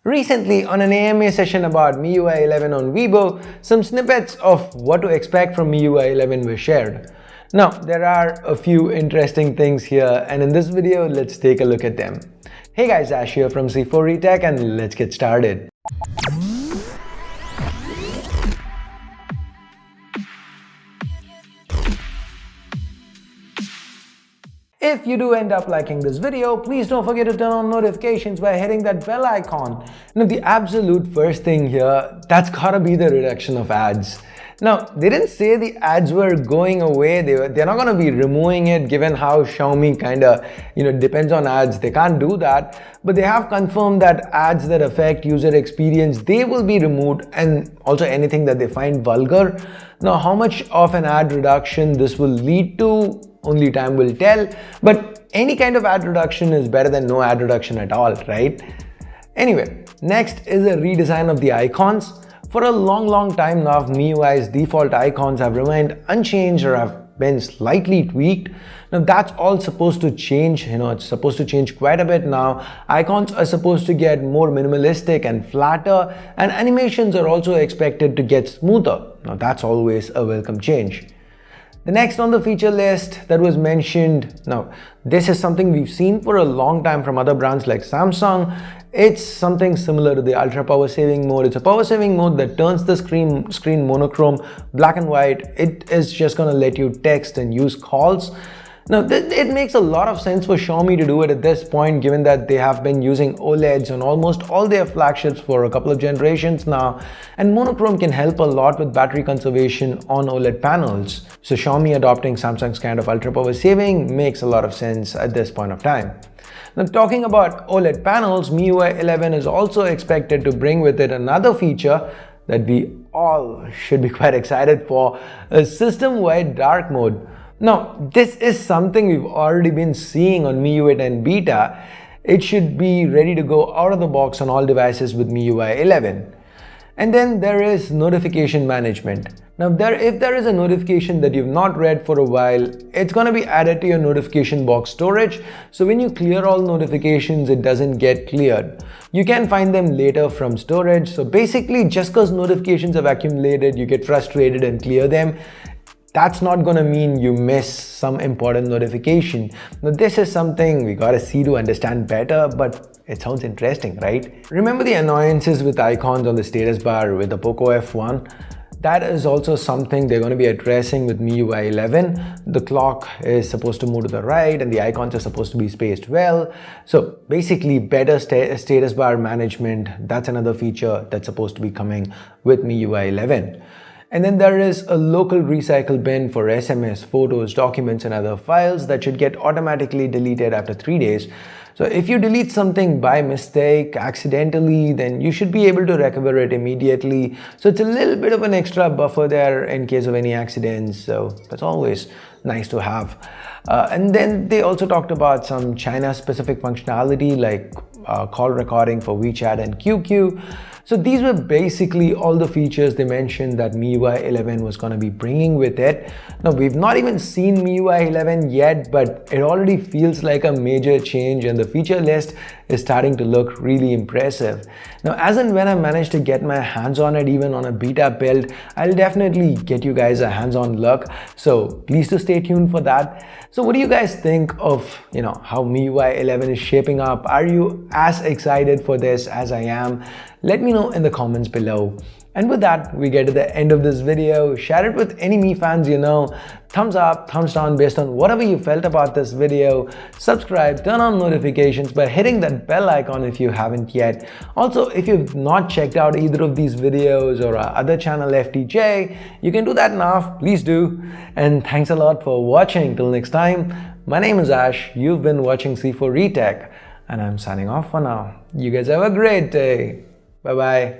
Recently, on an AMA session about Miui 11 on Weibo, some snippets of what to expect from Miui 11 were shared. Now, there are a few interesting things here, and in this video, let's take a look at them. Hey guys, Ash here from C4Retech, and let's get started. If you do end up liking this video, please don't forget to turn on notifications by hitting that bell icon. Now, the absolute first thing here, that's gotta be the reduction of ads. Now, they didn't say the ads were going away. They're not gonna be removing it, given how Xiaomi kinda, depends on ads. They can't do that. But they have confirmed that ads that affect user experience, they will be removed, and also anything that they find vulgar. Now, how much of an ad reduction this will lead to, only time will tell, but any kind of ad reduction is better than no ad reduction at all, right? Anyway, next is a redesign of the icons. For a long time now, MIUI's default icons have remained unchanged or have been slightly tweaked. Now that's all supposed to change, it's supposed to change quite a bit now. Icons are supposed to get more minimalistic and flatter, and animations are also expected to get smoother. Now that's always a welcome change. The next on the feature list that was mentioned, now this is something we've seen for a long time from other brands like Samsung. It's something similar to the ultra power saving mode. It's a power saving mode that turns the screen monochrome, black and white. It is just gonna let you text and use calls. Now, it makes a lot of sense for Xiaomi to do it at this point, given that they have been using OLEDs on almost all their flagships for a couple of generations now, and monochrome can help a lot with battery conservation on OLED panels. So Xiaomi adopting Samsung's kind of ultra power saving makes a lot of sense at this point of time. Now, talking about OLED panels, Miui 11 is also expected to bring with it another feature that we all should be quite excited for, a system-wide dark mode. Now, this is something we've already been seeing on Miui 10 beta. It should be ready to go out of the box on all devices with Miui 11. And then there is notification management. Now, if there is a notification that you've not read for a while, it's going to be added to your notification box storage. So when you clear all notifications, it doesn't get cleared. You can find them later from storage. So basically, just because notifications have accumulated, you get frustrated and clear them. That's not gonna mean you miss some important notification. Now, this is something we gotta see to understand better, but it sounds interesting, right? Remember the annoyances with icons on the status bar with the Poco F1? That is also something they're going to be addressing with Miui 11. The clock is supposed to move to the right and the icons are supposed to be spaced well. So basically better status bar management, that's another feature that's supposed to be coming with Miui 11. And then there is a local recycle bin for SMS, photos, documents, and other files that should get automatically deleted after 3 days. So if you delete something by mistake, accidentally, then you should be able to recover it immediately. So it's a little bit of an extra buffer there in case of any accidents. So that's always nice to have. And then they also talked about some China-specific functionality like call recording for WeChat and QQ. So these were basically all the features they mentioned that Miui 11 was going to be bringing with it. Now, we've not even seen Miui 11 yet, but it already feels like a major change and the feature list is starting to look really impressive. Now, as and when I manage to get my hands on it, even on a beta build, I'll definitely get you guys a hands-on look. So please do stay tuned for that. So what do you guys think of, how Miui 11 is shaping up? Are you as excited for this as I am? Let me know in the comments below. And with that, we get to the end of this video. Share it with any Mi fans you know. Thumbs up, thumbs down based on whatever you felt about this video. Subscribe, turn on notifications by hitting that bell icon if you haven't yet. Also, if you've not checked out either of these videos or our other channel FTJ, you can do that now, please do. And thanks a lot for watching. Till next time, my name is Ash. You've been watching C4Retech, and I'm signing off for now. You guys have a great day. Bye-bye.